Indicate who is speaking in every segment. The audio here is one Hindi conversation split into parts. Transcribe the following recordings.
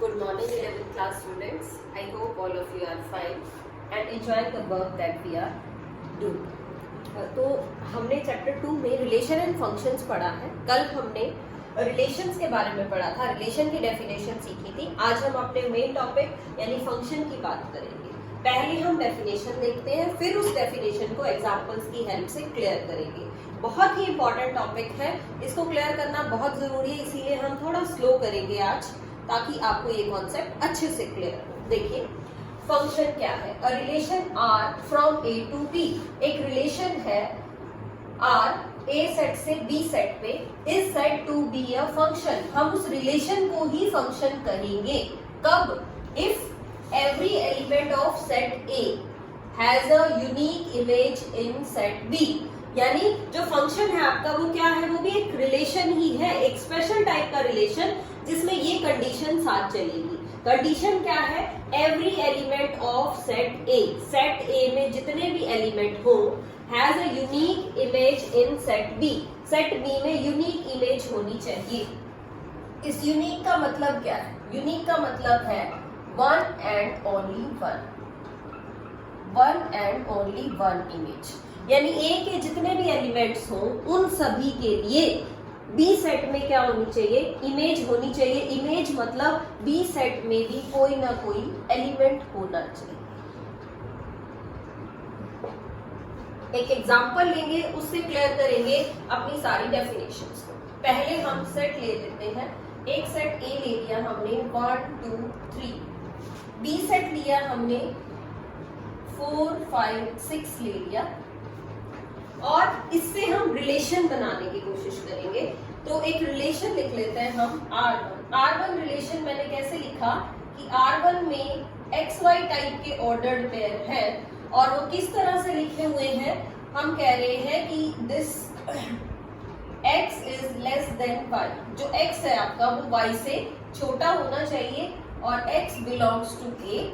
Speaker 1: Good morning, 11th class students. I hope all of you are fine and enjoying the work that we are doing. तो हमने चैप्टर 2 में रिलेशन एंड फंक्शंस पढ़ा है. कल हमने रिलेशंस के बारे में पढ़ा था, रिलेशन की डेफिनेशन सीखी थी. आज हम अपने मेन टॉपिक यानी फंक्शन की बात करेंगे. पहले हम डेफिनेशन देखते हैं, फिर उस डेफिनेशन को एग्जांपल्स की हेल्प से क्लियर करेंगे. बहुत ही इंपॉर्टेंट टॉपिक है, इसको क्लियर करना बहुत जरूरी है, इसीलिए हम थोड़ा स्लो करेंगे आज ताकि आपको ये कॉन्सेप्ट अच्छे से क्लियर हो. देखिए फंक्शन क्या है. A relation R from A to B. एक रिलेशन है आर ए सेट से बी सेट पे, is said to be a function. हम उस रिलेशन को ही फंक्शन कहेंगे. कब? If every element of set A has a unique image in set B. यानी जो फंक्शन है आपका वो क्या है, वो भी एक रिलेशन ही है, एक स्पेशल टाइप का रिलेशन जिसमें ये कंडीशन साथ चलेगी. कंडीशन क्या है? Every element of set A. Set A में जितने भी एलिमेंट हो has a unique image in set B. Set B में यूनिक इमेज होनी चाहिए. इस यूनिक का मतलब क्या है? यूनिक का मतलब है one and only one. One and only one image. यानी ए के जितने भी एलिमेंट्स हों उन सभी के लिए बी सेट में क्या होनी चाहिए? इमेज होनी चाहिए. इमेज मतलब बी सेट में भी कोई ना कोई एलिमेंट होना चाहिए. एक एग्जांपल लेंगे, उससे क्लियर करेंगे अपनी सारी डेफिनेशंस को. पहले हम सेट ले लेते हैं. एक सेट ए ले लिया हमने 1 2 3. बी सेट लिया हमने 4 5 6 ले लिया और इससे हम रिलेशन बनाने की कोशिश करेंगे. तो एक रिलेशन लिख लेते हैं हम R1. R1 रिलेशन मैंने कैसे लिखा कि R1 में XY टाइप के ऑर्डर्ड पेयर है और वो किस तरह से लिखे हुए हैं? हम कह रहे हैं कि this X is less than Y. जो X है आपका वो Y से छोटा होना चाहिए और X belongs to A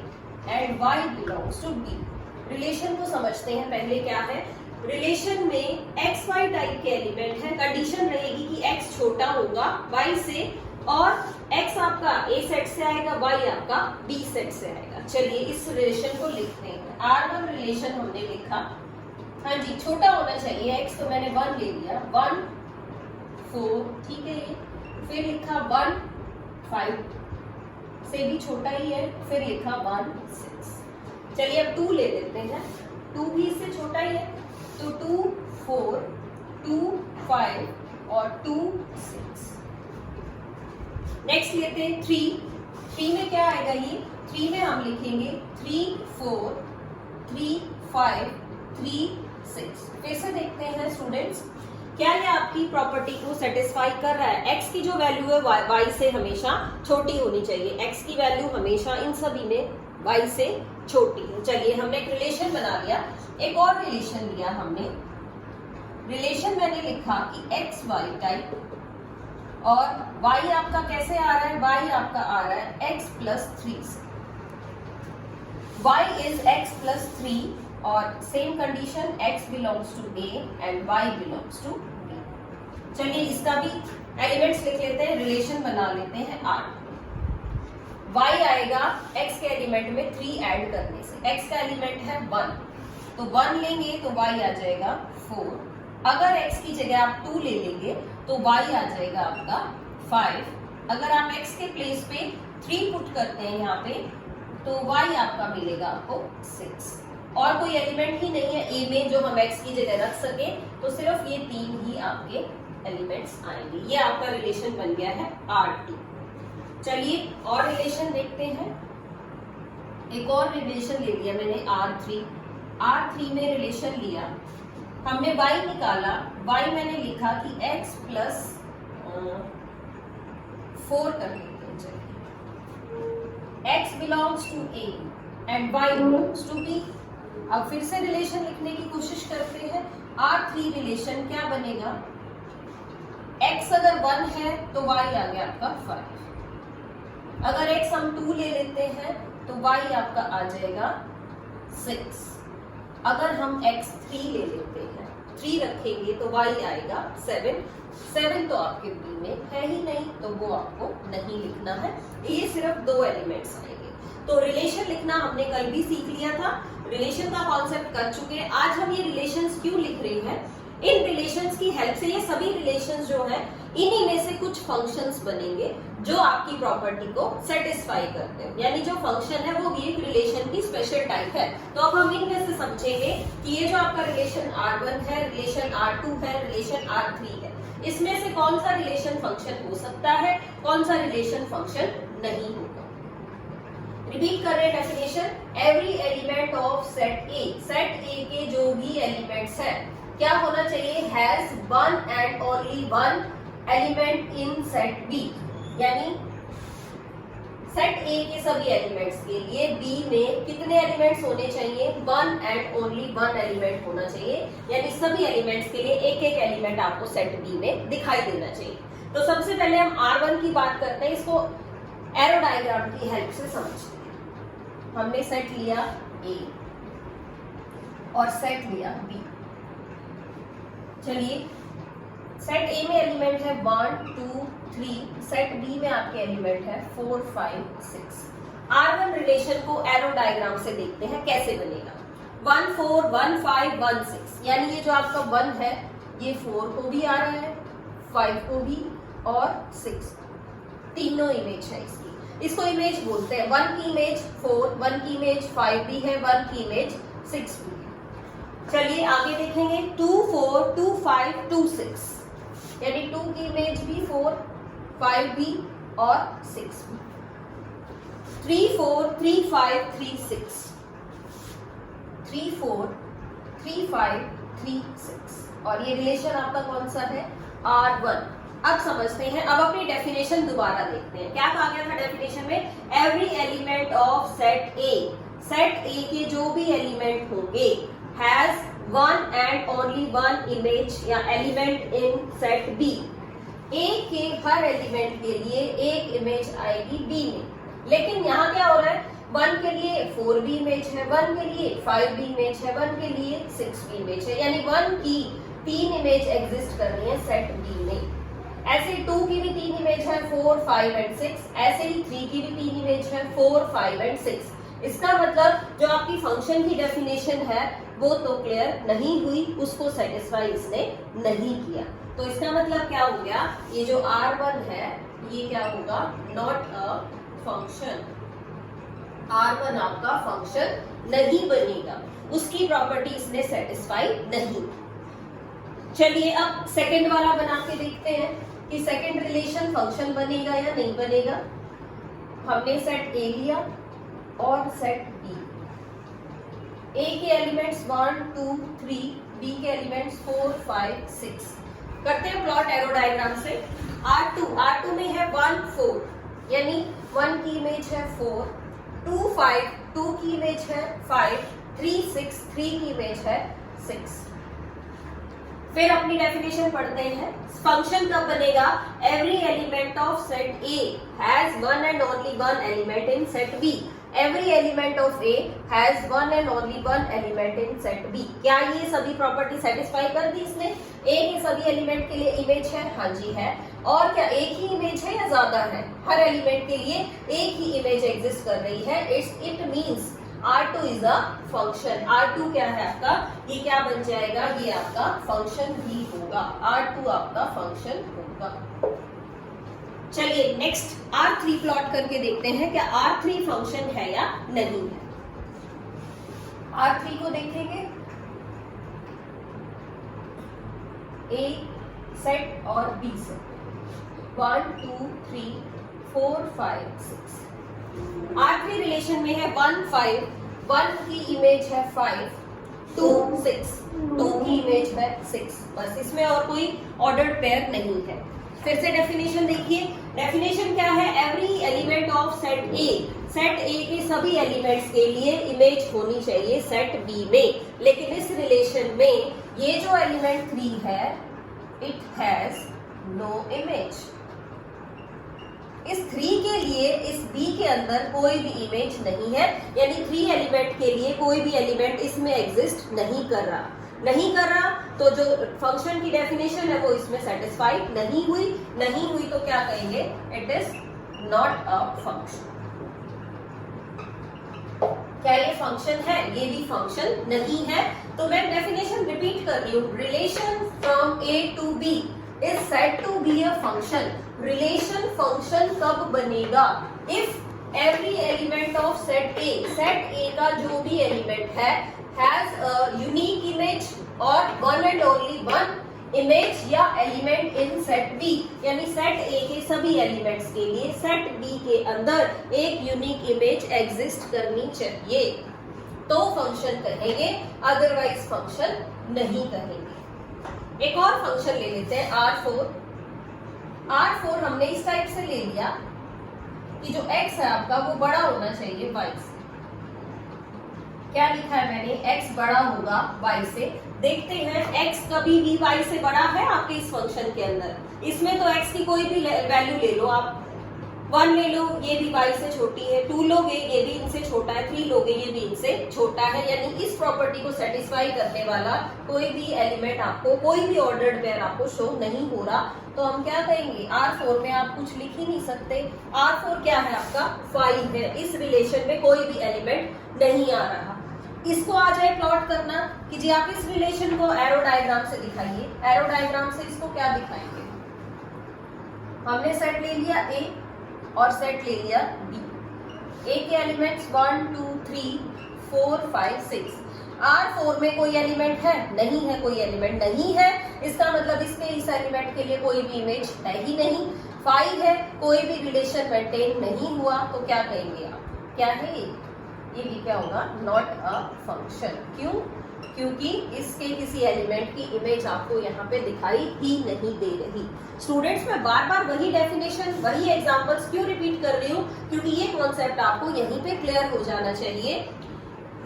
Speaker 1: and Y belongs to B. Relation को समझते हैं. पहले क्या है? रिलेशन में एक्स वाई टाइप के एलिमेंट है. कंडीशन रहेगी कि एक्स छोटा होगा वाई से और एक्स आपका ए सेट से आएगा, वाई आपका बी सेट से आएगा. चलिए इस रिलेशन को लिखते हैं. R1 रिलेशन हमने लिखा. हाँ जी, छोटा होना चाहिए एक्स, तो मैंने 1 ले लिया. 1 4 ठीक है ये. फिर लिखा 1 5 से भी छोटा ही है. फिर लिखा 1 6. चलिए अब 2 ले लेते हैं. 2 भी इससे छोटा ही है, तो 2 4 2 5 और 2 6. नेक्स्ट लेते हैं 3. 3 में क्या आएगा? ये 3 में हम लिखेंगे 3 4 3 5 3 6. फिर से देखते हैं स्टूडेंट्स, क्या ये आपकी प्रॉपर्टी को सेटिस्फाई कर रहा है? एक्स की जो वैल्यू है वाई से हमेशा छोटी होनी चाहिए. एक्स की वैल्यू हमेशा इन सभी में वाई से छोटी है. चलिए हमने एक रिलेशन बना लिया. एक और रिलेशन लिया हमने. रिलेशन मैंने लिखा कि एक्स वाई टाइप और वाई आपका कैसे आ रहा है? वाई आपका आ रहा है एक्स प्लस 3 से. वाई इज एक्स प्लस 3 और same condition x belongs to A and y belongs to B. चलिए इसका भी एलिमेंट्स लिख लेते हैं, रिलेशन बना लेते हैं. आर y आएगा x के एलिमेंट में 3 ऐड करने से. x का एलिमेंट है 1, तो 1 लेंगे तो y आ जाएगा 4. अगर x की जगह आप 2 ले लेंगे तो y आ जाएगा आपका 5. अगर आप x के प्लेस पे 3 पुट करते हैं यहाँ पे तो y आपका मिलेगा आपको 6. और कोई एलिमेंट ही नहीं है a में जो हम x की जगह रख सके, तो सिर्फ ये 3 ही आपके एलिमेंट्स आएंगे. ये आपका रिलेशन बन गया है R2. चलिए और रिलेशन देखते हैं. एक और रिलेशन ले लिया मैंने R3. R3 में रिलेशन लिया हमने. y निकाला. y मैंने लिखा कि x प्लस 4 कर लेते हैं. चलिए x belongs to a and y belongs to b. अब फिर से रिलेशन लिखने की कोशिश करते हैं. R3 रिलेशन क्या बनेगा? x अगर 1 है तो y आ गया आपका 5. अगर x हम 2 ले लेते हैं तो y आपका आ जाएगा 6. अगर हम x 3 ले लेते हैं 3 रखेंगे तो y आएगा 7। 7 तो आपके बी में है ही नहीं, तो वो आपको नहीं लिखना है। ये सिर्फ 2 एलिमेंट्स आएंगे। तो रिलेशन लिखना हमने कल भी सीख लिया था, रिलेशन का कॉन्सेप्ट कर चुके हैं। आज हम ये रिलेशंस क्यों लिख रहे हैं, इन रिलेशंस की हेल्प से ये सभी रिलेशंस जो है इन्हीं में से कुछ फंक्शंस बनेंगे जो आपकी प्रॉपर्टी को सेटिस्फाई करते हैं। यानी जो फंक्शन है वो भी एक रिलेशन की स्पेशल टाइप है। तो अब हम इनमें से समझेंगे कि ये जो आपका रिलेशन R1 है, रिलेशन R2 है, रिलेशन R3 है, इसमें से कौन सा रिलेशन फंक्शन हो सकता है, कौन सा रिलेशन फंक्शन नहीं होगा। रिपीट कर रहे हैं definition, every element of set A, set A के जो भी एलिमेंट्स है क्या होना चाहिए, has one and only one element in set B. यानी सेट ए के सभी एलिमेंट्स के लिए बी में कितने एलिमेंट्स होने चाहिए, one and only one element होना चाहिए। यानी सभी एलिमेंट्स के लिए एक एक एलिमेंट आपको सेट बी में दिखाई देना चाहिए। तो सबसे पहले हम R1 की बात करते हैं, इसको एरो डायग्राम की हेल्प से समझते हैं। हमने सेट लिया ए और सेट लिया बी। चलिए, सेट ए में एलिमेंट है 1 2 3, सेट बी में आपके एलिमेंट है 4 5 6। R1 रिलेशन को एरो डायग्राम से देखते हैं कैसे बनेगा। 1 4 1 5 1 6, यानी ये जो आपका 1 है ये 4 को भी आ रहा है, 5 को भी और 6, तीनों इमेज है इसकी। इसको इमेज बोलते हैं। 1 की इमेज 4, 1 की इमेज 5 भी है, 1 की इमेज 6 भी है। चलिए आगे देखेंगे, 2 4 2 5 2 6, यानी 2 की इमेज भी 4, 5 भी और 6 भी। 3 4 3 5 3 6, 3 4 3 5 3 6, और ये रिलेशन आपका कौन सा है, R1। अब समझते हैं, अब अपनी डेफिनेशन दोबारा देखते हैं। क्या कहा गया था डेफिनेशन में, every element of set A, set A के जो भी एलिमेंट होंगे has one and only one image या एलिमेंट इन सेट बी। ए के हर एलिमेंट के लिए एक इमेज आएगी बी में। लेकिन यहाँ क्या हो रहा है, 1 के लिए 4 भी इमेज है, 1 के लिए 5 भी इमेज है, 1 के लिए 6 भी इमेज है, यानी 1 की 3 इमेज एग्जिस्ट कर रही है सेट बी में। ऐसे 2 की भी 3 इमेज है, 4 5 एंड 6। ऐसे ही 3 की भी 3 इमेज है, 4 5 एंड 6। इसका मतलब जो आपकी फंक्शन की डेफिनेशन है वो तो क्लियर नहीं हुई, उसको सेटिस्फाई इसने नहीं किया। तो इसका मतलब क्या हो गया, ये जो R1 है ये क्या होगा, नॉट अ फंक्शन। R1 आपका फंक्शन नहीं बनेगा, उसकी प्रॉपर्टी इसने सेटिस्फाई नहीं। चलिए अब सेकंड वाला बना के देखते हैं कि सेकंड रिलेशन फंक्शन बनेगा या नहीं बनेगा। हमने सेट ए लिया और सेट बी। ए के एलिमेंट्स 1 2 3, बी के एलिमेंट्स 4 5 6। करते हैं प्लॉट एरो डायग्राम से। R2 में है 1 4, यानी 1 की इमेज है 4, 2 5, 2 की इमेज है 5, 3 6, 3 की इमेज है 6। फिर अपनी डेफिनेशन पढ़ते हैं, फंक्शन कब बनेगा, every element of set A has one and only one element in set B. Every element of A has one and only one element in set B. क्या ये सभी प्रॉपर्टी सेटिस्फाई कर दी इसने, ए के सभी एलिमेंट के लिए इमेज है, हाँ जी है। और क्या एक ही इमेज है या ज्यादा है, हर एलिमेंट के लिए एक ही इमेज एग्जिस्ट कर रही है। It means R2 is a function. R2 क्या है आपका, ये क्या बन जाएगा, ये आपका फंक्शन ही होगा। R2 आपका फंक्शन होगा। चलिए नेक्स्ट R3 प्लॉट करके देखते हैं क्या R3 फंक्शन है या नहीं है। R3 को देखेंगे, A सेट और B सेट, 1 2 3 4 5 6। R3 रिलेशन में है 1 5, 1 की इमेज है 5, 2 6, 2 की इमेज है 6। बस इसमें और कोई ऑर्डर्ड पेयर नहीं है। फिर से डेफिनेशन देखिए, डेफिनेशन क्या है, every element of set A, set A के सभी एलिमेंट्स के लिए इमेज होनी चाहिए सेट बी में। लेकिन इस रिलेशन में ये जो एलिमेंट 3 है, इट हैज नो इमेज। इस 3 के लिए इस B के अंदर कोई भी इमेज नहीं है, यानी 3 एलिमेंट के लिए कोई भी एलिमेंट इसमें एग्जिस्ट नहीं कर रहा। नहीं कर रहा तो जो फंक्शन की डेफिनेशन है वो इसमें सेटिस्फाइड नहीं हुई तो क्या कहेंगे, it is not a function. क्या ये फंक्शन है? ये भी फंक्शन नहीं है। तो मैं डेफिनेशन रिपीट कर रही हूँ, relation from A to B is said to be a function. Relation function कब बनेगा? If every element of set A का जो भी एलिमेंट है has a unique image और one and only one image या एलिमेंट in set B, यानी सेट A के सभी एलिमेंट्स के लिए सेट B के अंदर एक यूनिक इमेज एग्जिस्ट करनी चाहिए तो फंक्शन कहेंगे, अदरवाइज फंक्शन नहीं कहेंगे। एक और फंक्शन ले लेते हैं R4। R4 हमने इस टाइप से ले लिया कि जो x है आपका वो बड़ा होना चाहिए y से। क्या लिखा है मैंने? x बड़ा होगा y से। देखते हैं x कभी भी y से बड़ा है आपके इस फंक्शन के अंदर? इसमें तो x की कोई भी वैल्यू ले लो आप, 1 ले लो, ये भी y से छोटी है, 2 लोगे ये भी इनसे छोटा है, 3 लोगे ये भी इनसे छोटा है। यानी इस प्रॉपर्टी को सेटिस्फाई करने वाला कोई भी एलिमेंट आपको, कोई भी ऑर्डर्ड पेयर आपको शो नहीं हो रहा, तो हम क्या कहेंगे, R4 में आप कुछ लिख ही नहीं सकते। R4 क्या है आपका? 5 है। इस रिलेशन में कोई भी एलिमेंट नहीं आ रहा। इसको आ जाए प्लॉट करना कि जी आप इस रिलेशन को एरो डायग्राम से दिखाइए। एरो डायग्राम से इसको क्या दिखाएंगे? हमने सेट ले लिया A और सेट ले लिया B। A के एलिमेंट्स 1 2 3 4 5 6। R4 में कोई एलिमेंट है? नहीं है, कोई एलिमेंट नहीं है। इसका मतलब इसके इस एलिमेंट के लिए कोई भी इमेज है ही नहीं। 5 है, कोई भी रिलेशन मेंटेन नहीं हुआ, तो क्या कहेंगे आप? क्या है ये भी क्या होगा? Not a function. क्यों? क्योंकि इसके किसी एलिमेंट की इमेज आपको यहाँ पे दिखाई ही नहीं दे रही। स्टूडेंट्स, मैं बार बार वही डेफिनेशन, वही एग्जांपल्स क्यों रिपीट कर रही हूँ? क्योंकि ये कॉन्सेप्ट आपको यहीं पे क्लियर हो जाना चाहिए।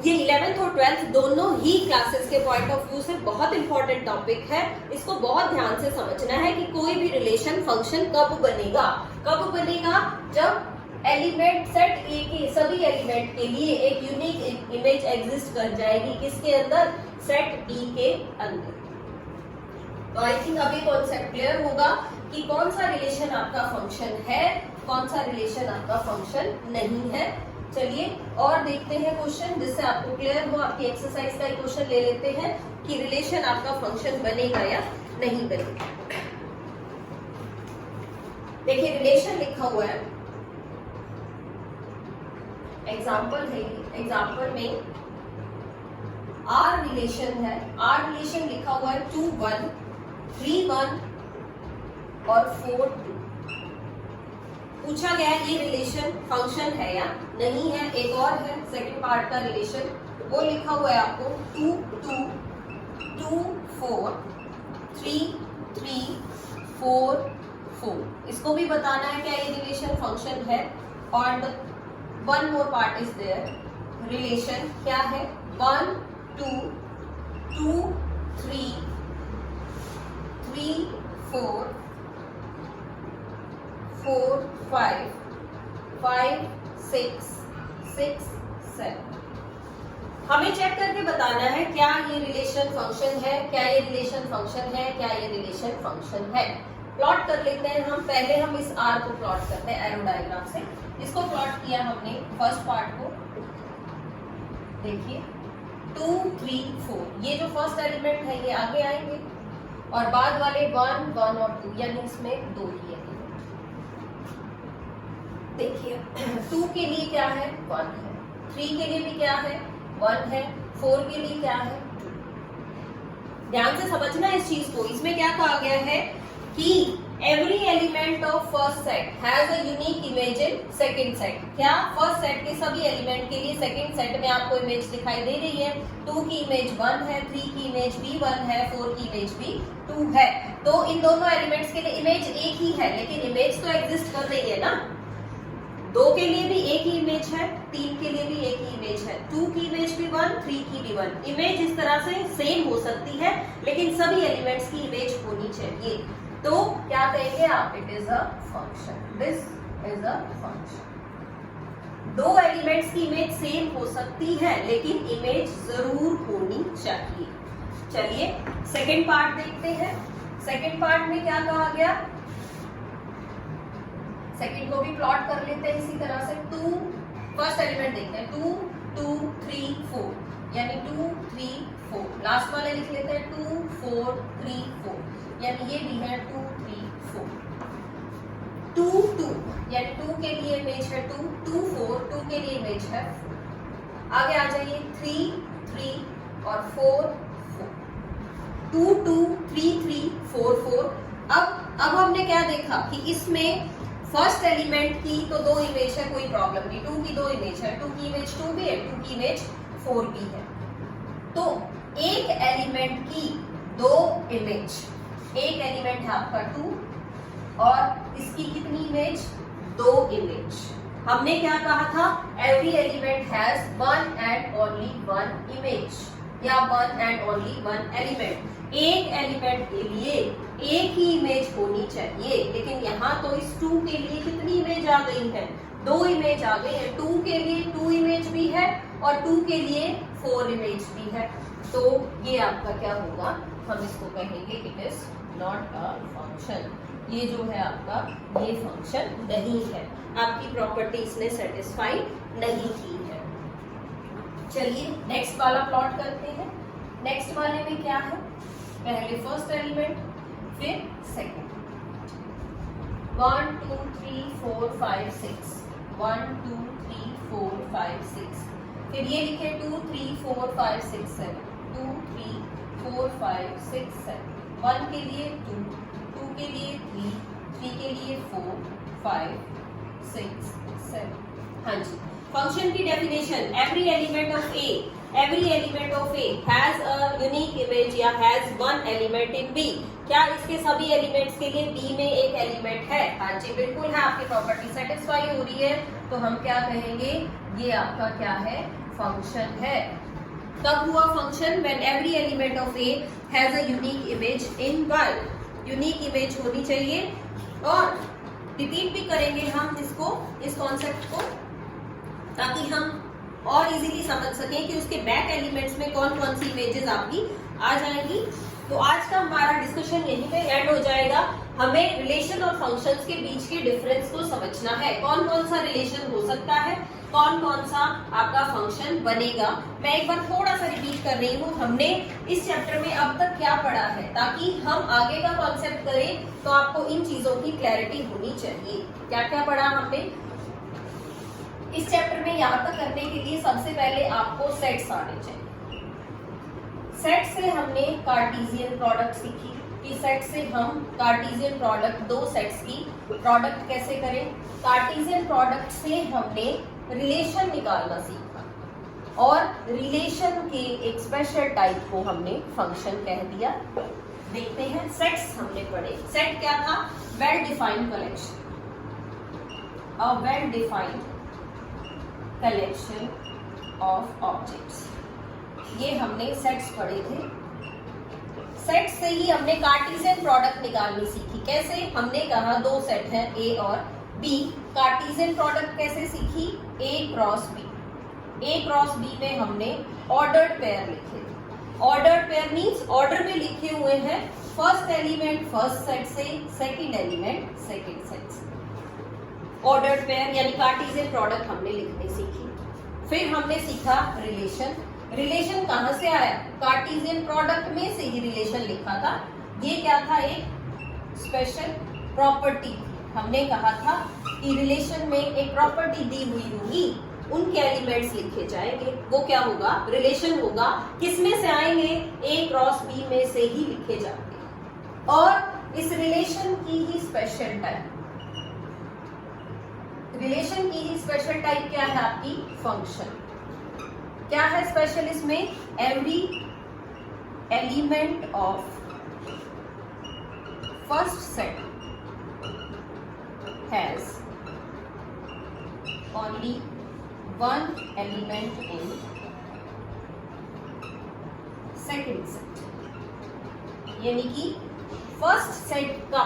Speaker 1: ये 11th और 12th दोनों ही क्लासेस के पॉइंट ऑफ व्यू से बहुत इंपॉर्टेंट टॉपिक है। इसको बहुत ध्यान से समझना है कि कोई भी रिलेशन फंक्शन कब बनेगा। कब बनेगा? जब एलिमेंट सेट ए के सभी एलिमेंट के लिए एक यूनिक इमेज एग्जिस्ट कर जाएगी। किसके अंदर? सेट डी के अंदर। तो आई थिंक अभी कॉन्सेप्ट क्लियर होगा कि कौन सा रिलेशन आपका फंक्शन है, कौन सा रिलेशन आपका फंक्शन नहीं है। चलिए और देखते हैं क्वेश्चन, जिससे आपको क्लियर हो। आपकी एक्सरसाइज का एक क्वेश्चन ले लेते हैं कि रिलेशन आपका फंक्शन बनेगा या नहीं बनेगा। देखिए रिलेशन लिखा हुआ है, एग्जाम्पल है। एग्जाम्पल में आर रिलेशन है। आर रिलेशन लिखा हुआ है 2 1 3 1 और 4 2। पूछा गया ये रिलेशन फंक्शन है या नहीं है। एक और है सेकंड पार्ट का रिलेशन, वो लिखा हुआ है आपको 2 2 2 4 3 3 4 4। इसको भी बताना है क्या ये रिलेशन फंक्शन है। और one more part is there, relation क्या है? 1 2 2 3 3 4 4 5 5 6 6 7। हमें चेक करके बताना है क्या ये रिलेशन फंक्शन है, क्या ये रिलेशन फंक्शन है, क्या ये रिलेशन फंक्शन है। प्लॉट कर लेते हैं हम। पहले हम इस आर को प्लॉट करते हैं एरो डायग्राम से। इसको प्लॉट किया हमने फर्स्ट पार्ट को, देखिए 2 3 4। ये जो फर्स्ट एलिमेंट है ये आगे आएंगे और बाद वाले 1 1 और 2, यानी इसमें 2 ही एलिमेंट। देखिए 2 के लिए क्या है? 1 है। 3 के लिए भी क्या है? 1 है। 4 के लिए क्या है? 2। ध्यान से समझना इस चीज को। इसमें क्या कहा गया है कि every element of first set has a unique image in second set। क्या? फर्स्ट सेट के सभी एलिमेंट के लिए सेकंड सेट में आपको इमेज दिखाई दे रही है। 2 की इमेज 1 है, 3 की इमेज भी 1 है, 4 की इमेज भी 2 है। तो इन दोनों एलिमेंट्स के लिए इमेज एक ही है, लेकिन इमेज तो एग्जिस्ट कर रही है ना। 2 के लिए भी एक ही इमेज है, 3 के लिए भी एक ही इमेज है, 2 की इमेज भी 1, 3 की भी 1। इमेज इस तरह से सेम हो सकती है, लेकिन सभी एलिमेंट्स की इमेज होनी चाहिए। तो क्या कहेंगे आप? It is a function. This is a function. 2 elements की इमेज सेम हो सकती है, लेकिन इमेज जरूर होनी चाहिए। चलिए सेकेंड पार्ट देखते हैं। सेकेंड पार्ट में क्या कहा गया, सेकेंड को भी प्लॉट कर लेते हैं इसी तरह से। 2 फर्स्ट एलिमेंट देखते हैं, 2 2 3 4 यानी 2 3 4। लास्ट वाले लिख लेते हैं 2 4 3 4 यानी ये भी है 2 3 4। 2 2 यानी 2 के लिए इमेज है 2, 2 4 2 के लिए इमेज है 4। आगे आ जाइए 3 3 और 4 4, 2 2 3 3 4 4। अब हमने क्या देखा कि इसमें फर्स्ट एलिमेंट की तो 2 इमेज है, कोई प्रॉब्लम नहीं। 2 की 2 इमेज है, 2 की इमेज 2 भी है, 2 की इमेज 4 भी है। तो एक एलिमेंट की 2 इमेज, एक एलिमेंट है आपका 2 और इसकी कितनी इमेज, 2 इमेज। हमने क्या कहा था, every element has one and only one image या one and only one element. एक एलिमेंट के लिए एक ही इमेज होनी चाहिए, लेकिन यहाँ तो इस 2 के लिए कितनी इमेज आ गई है, 2 इमेज आ गई है। 2 के लिए 2 इमेज भी है और 2 के लिए 4 इमेज भी है। तो ये आपका क्या होगा, हम इसको कहेंगे it is not a function. ये जो है आपका ये फंक्शन नहीं है, आपकी प्रॉपर्टी इसने सेटिस्फाई नहीं की है। चलिए नेक्स्ट वाला प्लॉट करते हैं। नेक्स्ट वाले में क्या है, पहले फर्स्ट एलिमेंट फिर सेकंड। 1 2 3 4 5 6 1 2 3 4 5 6। फिर ये लिखे 2 3 4 5 6 7 2 3 4 5 6 7। 1 के लिए 2, 2 के लिए 3, 3 के लिए 4 5 6 7। हाँ जी, फंक्शन की definition, every element of A has a unique image या has one element in B. क्या इसके सभी एलिमेंट्स के लिए बी में एक एलिमेंट है? हाँ जी बिल्कुल है, आपकी प्रॉपर्टी सेटिस्फाई हो रही है। तो हम क्या कहेंगे, ये आपका क्या है, फंक्शन है। कब हुआ function, when every element of A has a unique image in world. Unique image होनी चाहिए। और रिपीट भी करेंगे हम इसको, इस कॉन्सेप्ट को, ताकि हम और इजीली समझ सकें कि उसके बैक एलिमेंट्स में कौन कौन सी इमेजेस आपकी आ जाएंगी। तो आज का हमारा डिस्कशन यहीं पे एंड हो जाएगा। हमें रिलेशन और फंक्शंस के बीच के डिफरेंस को समझना है, कौन कौन सा रिलेशन हो सकता है, कौन कौन सा आपका फंक्शन बनेगा। मैं एक बार थोड़ा सा रिपीट कर रही हूँ, हमने इस चैप्टर में अब तक क्या पढ़ा है, ताकि हम आगे का कॉन्सेप्ट करें तो आपको इन चीजों की क्लैरिटी होनी चाहिए। क्या क्या पढ़ा हमने इस चैप्टर में, यहाँ तक करने के लिए सबसे पहले आपको सेट्स आने चाहिए। सेट से हमने कार्टेशियन प्रोडक्ट सीखी कि सेट से हम कार्टेशियन प्रोडक्ट, 2 सेट्स की प्रोडक्ट कैसे करें। कार्टेशियन प्रोडक्ट से हमने रिलेशन निकालना सीखा और रिलेशन के एक स्पेशल टाइप को हमने फंक्शन कह दिया। देखते हैं, सेट्स हमने पढ़े। सेट क्या था, well defined collection, a well defined collection of objects. ये हमने सेट्स पढ़े थे। सेट्स से ही हमने कार्टेशियन प्रोडक्ट निकालनी सीखी। कैसे, हमने कहा 2 सेट हैं ए और बी। कार्टेशियन प्रोडक्ट कैसे सीखी, ए क्रॉस बी। ए क्रॉस बी में हमने ऑर्डर्ड पेयर लिखे। ऑर्डर्ड पेयर मींस ऑर्डर में लिखे हुए हैं, फर्स्ट एलिमेंट फर्स्ट सेट से, सेकंड एलिमेंट सेकंड सेट से। ऑर्डर्ड पेयर यानी कार्टेशियन प्रोडक्ट हमने लिखने सीखी। फिर हमने सीखा रिलेशन। रिलेशन कहां से आया, कार्टेशियन प्रोडक्ट में से ही रिलेशन लिखा था। ये क्या था, एक स्पेशल प्रॉपर्टी। हमने कहा था कि रिलेशन में एक प्रॉपर्टी दी हुई होगी, उनके एलिमेंट्स लिखे जाएंगे, वो क्या होगा, रिलेशन होगा। किसमें से आएंगे, ए क्रॉस बी में से ही लिखे जाएंगे। और इस रिलेशन की ही स्पेशल टाइप, रिलेशन की ही स्पेशल टाइप क्या है आपकी, फंक्शन। क्या है स्पेशल इसमें, every element of first set has only one element in second set. यानी कि फर्स्ट सेट का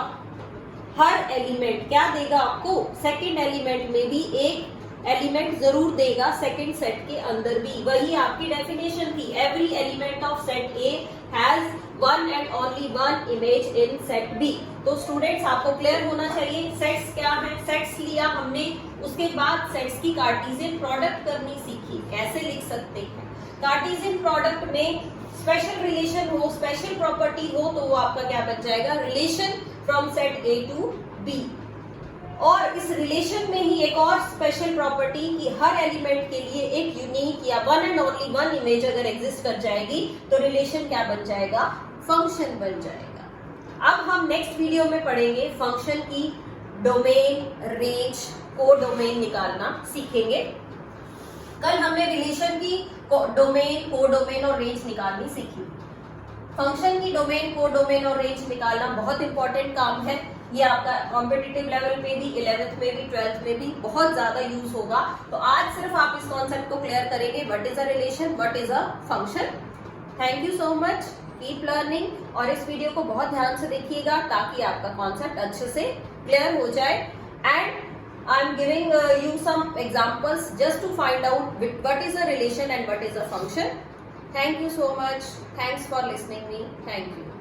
Speaker 1: हर एलिमेंट क्या देगा आपको, सेकंड एलिमेंट में भी एक एलिमेंट जरूर देगा सेकंड सेट के अंदर भी। वही आपकी डेफिनेशन थी, every element of set A has one and only one image in set B. तो स्टूडेंट्स आपको क्लियर होना चाहिए सेट्स क्या है। सेट्स लिया हमने, उसके बाद सेट्स की कार्टेशियन प्रोडक्ट करनी सीखी, कैसे लिख सकते हैं। कार्टेशियन प्रोडक्ट में स्पेशल रिलेशन हो, स्पेशल प्रॉपर्टी हो, तो वो आपका क्या बन जाएगा, relation from set A to B. और इस रिलेशन में ही एक और स्पेशल प्रॉपर्टी कि हर एलिमेंट के लिए एक यूनिक या one and only one image अगर एग्जिस्ट कर जाएगी तो रिलेशन क्या बन जाएगा, फंक्शन बन जाएगा। अब हम नेक्स्ट वीडियो में पढ़ेंगे फंक्शन की डोमेन, रेंज, को डोमेन निकालना सीखेंगे। कल हमने रिलेशन की डोमेन, को डोमेन और रेंज निकालनी सीखी। फंक्शन की डोमेन, को डोमेन और रेंज निकालना बहुत इंपॉर्टेंट काम है। ये आपका कॉम्पिटिटिव लेवल पे भी, 11th में भी, 12th में भी बहुत ज्यादा यूज होगा। तो आज सिर्फ आप इस कॉन्सेप्ट को क्लियर करेंगे, what is a relation, what is a function. Thank you so much, keep learning. और इस वीडियो को बहुत ध्यान से देखिएगा ताकि आपका कॉन्सेप्ट अच्छे से क्लियर हो जाए। And I am giving you some examples just to find out what is a relation and what is a function. Thank you so much. Thanks for listening me. Thank you.